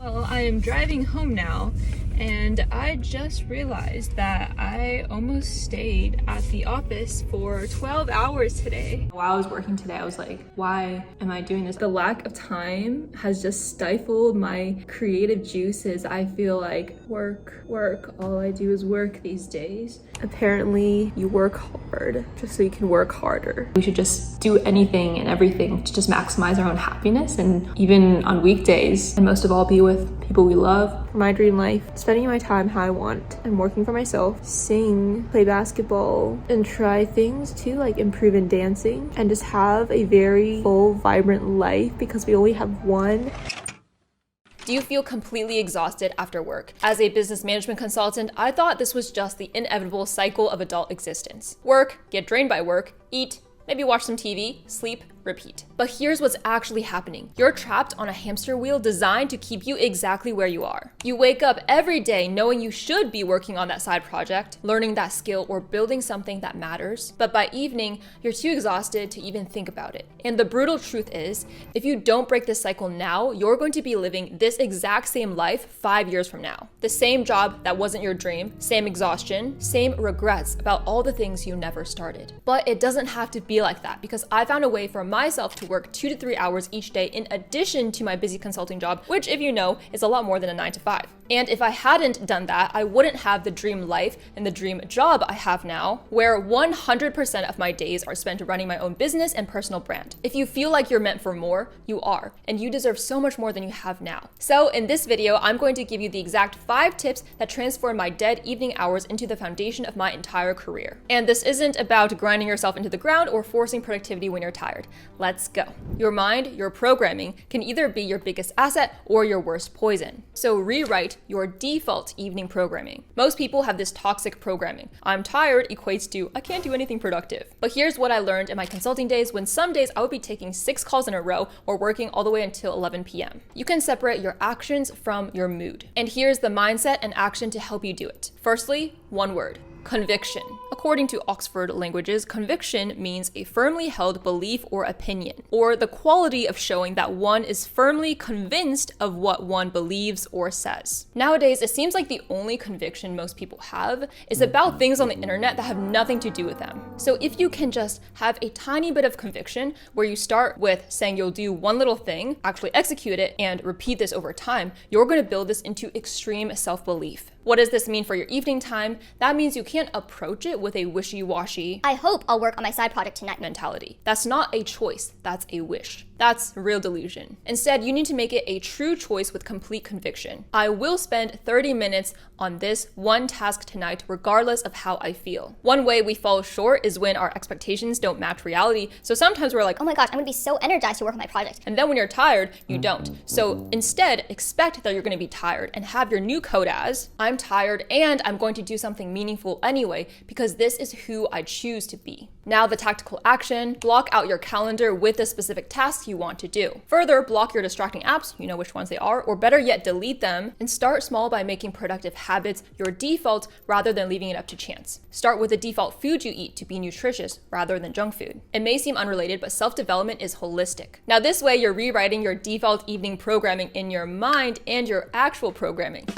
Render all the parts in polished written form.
Well, I am driving home now, and I just realized that I almost stayed at the office for 12 hours today. While I was working today, I was like, why am I doing this? The lack of time has just stifled my creative juices. I feel like work, all I do is work these days. Apparently, you work hard just so you can work harder. We should just do anything and everything to just maximize our own happiness, and even on weekdays, and most of all, be with people we love. For my dream life, spending my time how I want and working for myself, sing, play basketball, and try things too, like improve in dancing, and just have a very full, vibrant life because we only have one. Do you feel completely exhausted after work? As a business management consultant, I thought this was just the inevitable cycle of adult existence. Work, get drained by work, eat, maybe watch some TV, sleep, repeat. But here's what's actually happening. You're trapped on a hamster wheel designed to keep you exactly where you are. You wake up every day knowing you should be working on that side project, learning that skill, or building something that matters. But by evening, you're too exhausted to even think about it. And the brutal truth is, if you don't break this cycle now, you're going to be living this exact same life 5 years from now. The same job that wasn't your dream, same exhaustion, same regrets about all the things you never started. But it doesn't have to be like that, because I found a way for myself to work 2 to 3 hours each day in addition to my busy consulting job, which, if you know, is a lot more than a 9 to 5. And if I hadn't done that, I wouldn't have the dream life and the dream job I have now, where 100% of my days are spent running my own business and personal brand. If you feel like you're meant for more, you are, and you deserve so much more than you have now. So in this video, I'm going to give you the exact 5 tips that transform my dead evening hours into the foundation of my entire career. And this isn't about grinding yourself into the ground or forcing productivity when you're tired. Let's go. Your mind, your programming, can either be your biggest asset or your worst poison. So rewrite your default evening programming. Most people have this toxic programming. I'm tired equates to I can't do anything productive. But here's what I learned in my consulting days, when some days I would be taking 6 calls in a row or working all the way until 11 p.m. You can separate your actions from your mood. And here's the mindset and action to help you do it. Firstly, one word: conviction. According to Oxford Languages, conviction means a firmly held belief or opinion, or the quality of showing that one is firmly convinced of what one believes or says. Nowadays, it seems like the only conviction most people have is about things on the internet that have nothing to do with them. So if you can just have a tiny bit of conviction, where you start with saying you'll do one little thing, actually execute it, and repeat this over time, you're going to build this into extreme self-belief. What does this mean for your evening time? That means you can't approach it with a wishy-washy, I hope I'll work on my side project tonight mentality. That's not a choice, that's a wish. That's real delusion. Instead, you need to make it a true choice with complete conviction. I will spend 30 minutes on this one task tonight, regardless of how I feel. One way we fall short is when our expectations don't match reality. So sometimes we're like, oh my gosh, I'm gonna be so energized to work on my project. And then when you're tired, you don't. So instead, expect that you're gonna be tired and have your new code as, I'm tired and I'm going to do something meaningful anyway, because this is who I choose to be. Now the tactical action: block out your calendar with the specific tasks you want to do. Further, block your distracting apps, you know which ones they are, or better yet, delete them, and start small by making productive habits your default rather than leaving it up to chance. Start with the default food you eat to be nutritious rather than junk food. It may seem unrelated, but self-development is holistic. Now this way, you're rewriting your default evening programming in your mind and your actual programming.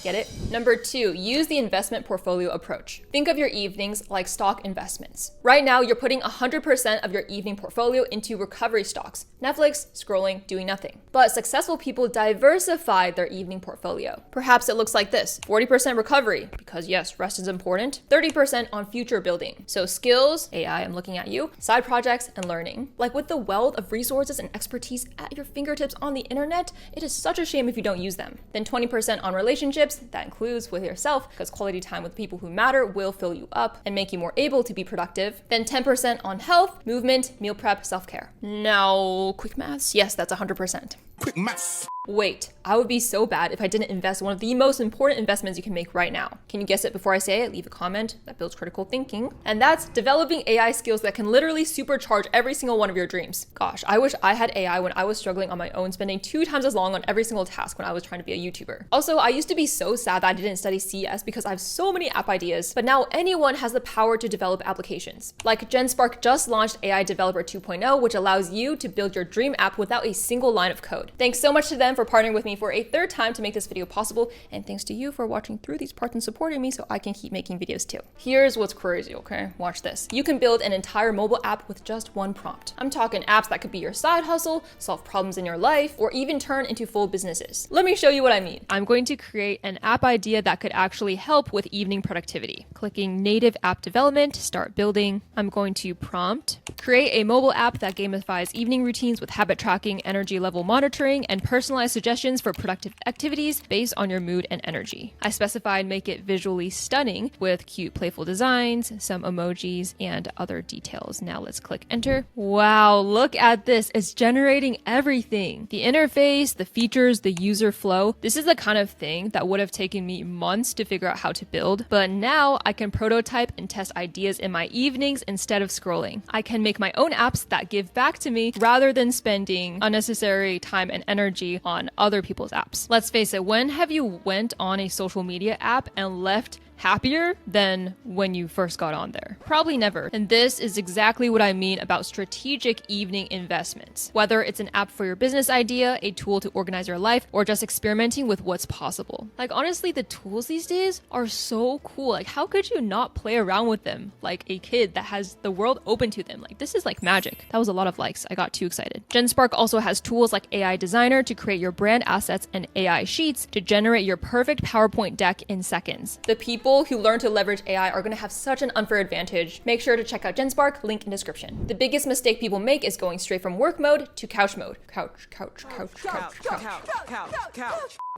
Get it? Number 2, use the investment portfolio approach. Think of your evenings like stock investments. Right now, you're putting 100% of your evening portfolio into recovery stocks: Netflix, scrolling, doing nothing. But successful people diversify their evening portfolio. Perhaps it looks like this: 40% recovery, because yes, rest is important, 30% on future building. So skills, AI, I'm looking at you, side projects, and learning. Like with the wealth of resources and expertise at your fingertips on the internet, it is such a shame if you don't use them. Then 20% on relationships. That includes with yourself, because quality time with people who matter will fill you up and make you more able to be productive. Then 10% on health, movement, meal prep, self-care. Now, quick maths. Yes, that's 100%. Quick maths. Wait, I would be so bad if I didn't invest one of the most important investments you can make right now. Can you guess it before I say it? Leave a comment. That builds critical thinking. And that's developing AI skills that can literally supercharge every single one of your dreams. Gosh, I wish I had AI when I was struggling on my own, spending 2 times as long on every single task when I was trying to be a YouTuber. Also, I used to be so sad that I didn't study CS because I have so many app ideas, but now anyone has the power to develop applications. Like GenSpark just launched AI Developer 2.0, which allows you to build your dream app without a single line of code. Thanks so much to them them for partnering with me for a third time to make this video possible, and thanks to you for watching through these parts and supporting me so I can keep making videos too. Here's what's crazy, okay? Watch this. You can build an entire mobile app with just one prompt. I'm talking apps that could be your side hustle, solve problems in your life, or even turn into full businesses. Let me show you what I mean. I'm going to create an app idea that could actually help with evening productivity. Clicking native app development, start building. I'm going to prompt, create a mobile app that gamifies evening routines with habit tracking, energy level monitoring, and personalized suggestions for productive activities based on your mood and energy. I specified make it visually stunning with cute playful designs, some emojis, and other details. Now let's click enter. Wow, look at this. It's generating everything. The interface, the features, the user flow. This is the kind of thing that would have taken me months to figure out how to build, but now I can prototype and test ideas in my evenings instead of scrolling. I can make my own apps that give back to me rather than spending unnecessary time and energy on other people's apps. Let's face it, when have you went on a social media app and left happier than when you first got on there? Probably never. And this is exactly what I mean about strategic evening investments. Whether it's an app for your business idea, a tool to organize your life, or just experimenting with what's possible. Like honestly, the tools these days are so cool. Like how could you not play around with them like a kid that has the world open to them? Like this is like magic. That was a lot of likes. I got too excited. GenSpark also has tools like AI Designer to create your brand assets and AI Sheets to generate your perfect PowerPoint deck in seconds. The people who learn to leverage AI are going to have such an unfair advantage. Make sure to check out GenSpark, link in description. The biggest mistake people make is going straight from work mode to couch mode. Couch.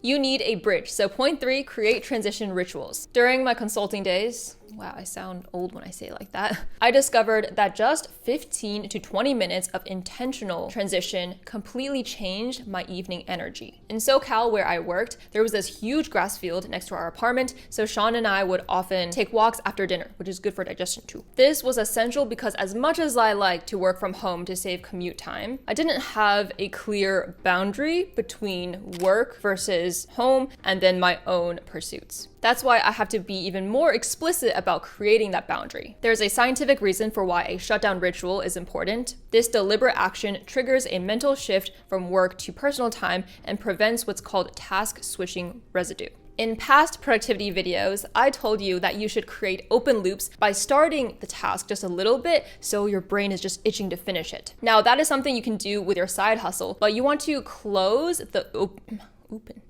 You need a bridge. So point 3, create transition rituals. During my consulting days, wow, I sound old when I say it like that, I discovered that just 15 to 20 minutes of intentional transition completely changed my evening energy. In SoCal, where I worked, there was this huge grass field next to our apartment, so Sean and I would often take walks after dinner, which is good for digestion too. This was essential because as much as I like to work from home to save commute time, I didn't have a clear boundary between work versus home and then my own pursuits. That's why I have to be even more explicit about creating that boundary. There's a scientific reason for why a shutdown ritual is important. This deliberate action triggers a mental shift from work to personal time and prevents what's called task switching residue. In past productivity videos, I told you that you should create open loops by starting the task just a little bit so your brain is just itching to finish it. Now, that is something you can do with your side hustle, but you want to close the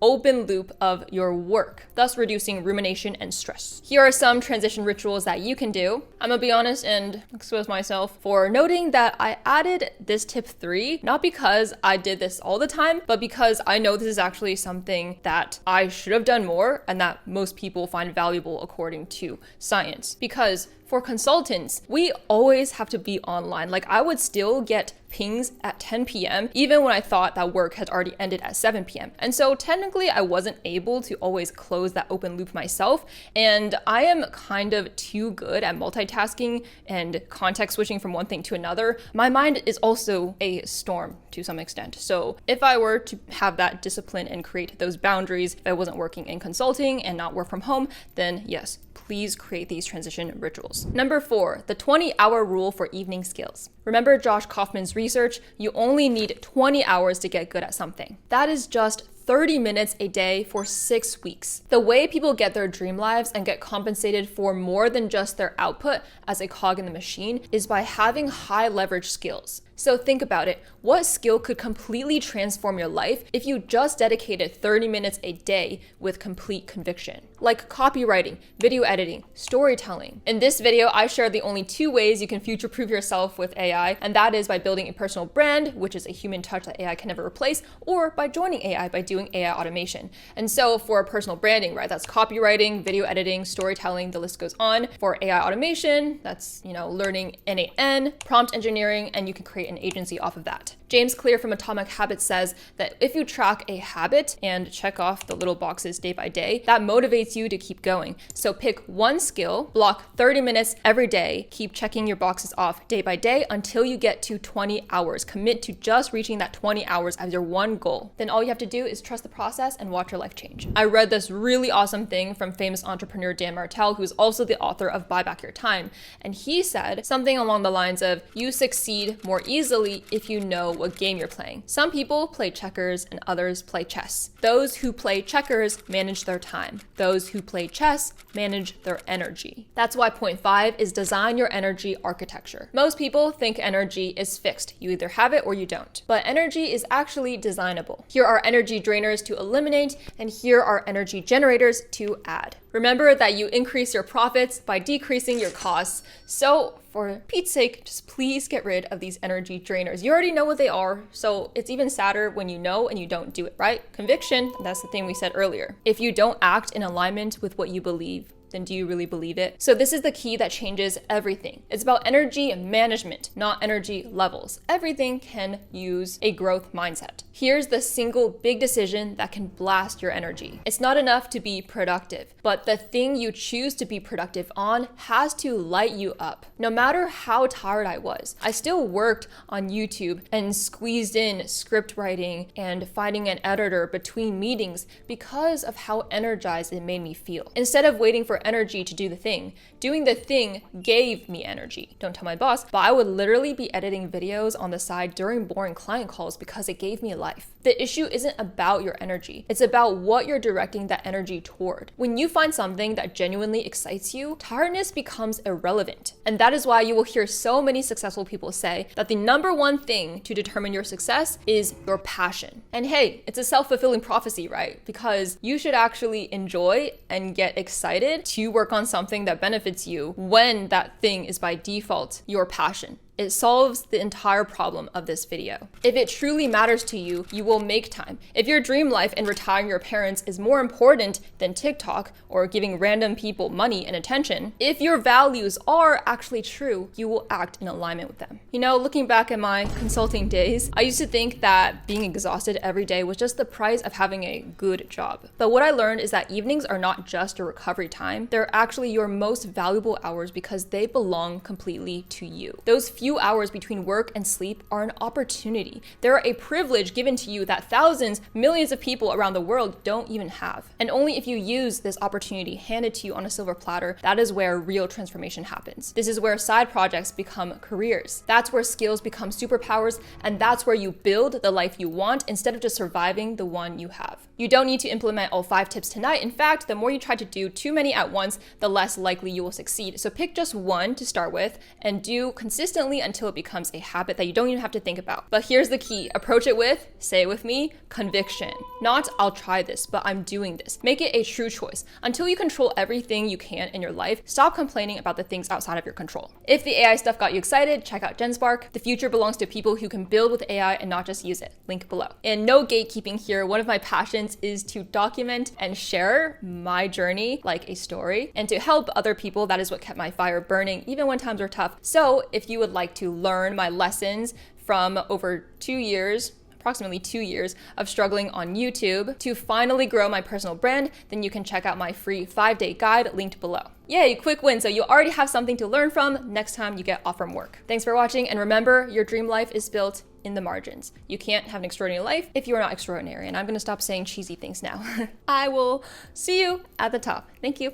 open loop of your work, thus reducing rumination and stress. Here are some transition rituals that you can do. I'm gonna be honest and expose myself for noting that I added this tip 3, not because I did this all the time, but because I know this is actually something that I should have done more and that most people find valuable according to science. Because for consultants, we always have to be online. Like I would still get pings at 10 p.m. even when I thought that work had already ended at 7 p.m. And so technically I wasn't able to always close that open loop myself. And I am kind of too good at multitasking and context switching from one thing to another. My mind is also a storm to some extent. So if I were to have that discipline and create those boundaries, if I wasn't working in consulting and not work from home, then yes, please create these transition rituals. Number 4, the 20-hour rule for evening skills. Remember Josh Kaufman's research? You only need 20 hours to get good at something. That is just 30 minutes a day for 6 weeks. The way people get their dream lives and get compensated for more than just their output as a cog in the machine is by having high leverage skills. So think about it. What skill could completely transform your life if you just dedicated 30 minutes a day with complete conviction? Like copywriting, video editing, storytelling. In this video, I share the only 2 ways you can future-proof yourself with AI, and that is by building a personal brand, which is a human touch that AI can never replace, or by joining AI by doing AI automation. And so for personal branding, right, that's copywriting, video editing, storytelling, the list goes on. For AI automation, that's, learning NAN, prompt engineering, and you can create an agency off of that. James Clear from Atomic Habits says that if you track a habit and check off the little boxes day by day, that motivates you to keep going. So pick one skill, block 30 minutes every day, keep checking your boxes off day by day until you get to 20 hours. Commit to just reaching that 20 hours as your one goal. Then all you have to do is trust the process and watch your life change. I read this really awesome thing from famous entrepreneur Dan Martell, who's also the author of Buy Back Your Time. And he said something along the lines of, you succeed more easily easily if you know what game you're playing. Some people play checkers and others play chess. Those who play checkers manage their time. Those who play chess manage their energy. That's why point 5 is design your energy architecture. Most people think energy is fixed. You either have it or you don't. But energy is actually designable. Here are energy drainers to eliminate, and here are energy generators to add. Remember that you increase your profits by decreasing your costs. So for Pete's sake, just please get rid of these energy drainers. You already know what they are, so it's even sadder when you know and you don't do it, right? Conviction, that's the thing we said earlier. If you don't act in alignment with what you believe, then do you really believe it? So this is the key that changes everything. It's about energy management, not energy levels. Everything can use a growth mindset. Here's the single big decision that can blast your energy. It's not enough to be productive, but the thing you choose to be productive on has to light you up. No matter how tired I was, I still worked on YouTube and squeezed in script writing and finding an editor between meetings because of how energized it made me feel. Instead of waiting for energy to do the thing, doing the thing gave me energy. Don't tell my boss, but I would literally be editing videos on the side during boring client calls because it gave me life. The issue isn't about your energy. It's about what you're directing that energy toward. When you find something that genuinely excites you, tiredness becomes irrelevant. And that is why you will hear so many successful people say that the number one thing to determine your success is your passion. And hey, it's a self-fulfilling prophecy, right? Because you should actually enjoy and get excited to work on something that benefits you when that thing is by default your passion. It solves the entire problem of this video. If it truly matters to you, you will make time. If your dream life and retiring your parents is more important than TikTok or giving random people money and attention, if your values are actually true, you will act in alignment with them. You know, looking back at my consulting days, I used to think that being exhausted every day was just the price of having a good job. But what I learned is that evenings are not just a recovery time, they're actually your most valuable hours because they belong completely to you. Those few hours between work and sleep are an opportunity. They're a privilege given to you that thousands, millions of people around the world don't even have. And only if you use this opportunity handed to you on a silver platter, that is where real transformation happens. This is where side projects become careers. That's where skills become superpowers, and that's where you build the life you want instead of just surviving the one you have. You don't need to implement all 5 tips tonight. In fact, the more you try to do too many at once, the less likely you will succeed. So pick just one to start with and do consistently until it becomes a habit that you don't even have to think about. But here's the key. Approach it with, say it with me, conviction. Not, I'll try this, but I'm doing this. Make it a true choice. Until you control everything you can in your life, stop complaining about the things outside of your control. If the AI stuff got you excited, check out GenSpark. The future belongs to people who can build with AI and not just use it. Link below. And no gatekeeping here. One of my passions is to document and share my journey like a story and to help other people. That is what kept my fire burning even when times are tough. So if you would like to learn my lessons from over 2 years, approximately 2 years of struggling on YouTube to finally grow my personal brand, then you can check out my free 5-day guide linked below. Yay, quick win. So you already have something to learn from next time you get off from work. Thanks for watching. And remember, your dream life is built in the margins. You can't have an extraordinary life if you are not extraordinary. And I'm going to stop saying cheesy things now. I will see you at the top. Thank you.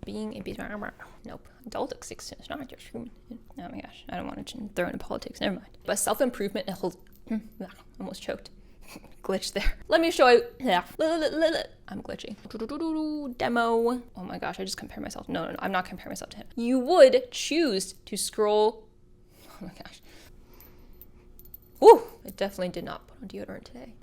Being a bit nope. Adult existence, not just human. Oh my gosh, I don't want to throw into politics. Never mind. But self-improvement and almost choked. Glitch there. Let me show you. I'm glitchy. Demo. Oh my gosh, I just compare myself. No, I'm not comparing myself to him. You would choose to scroll. Oh my gosh. Ooh, I definitely did not put on deodorant today.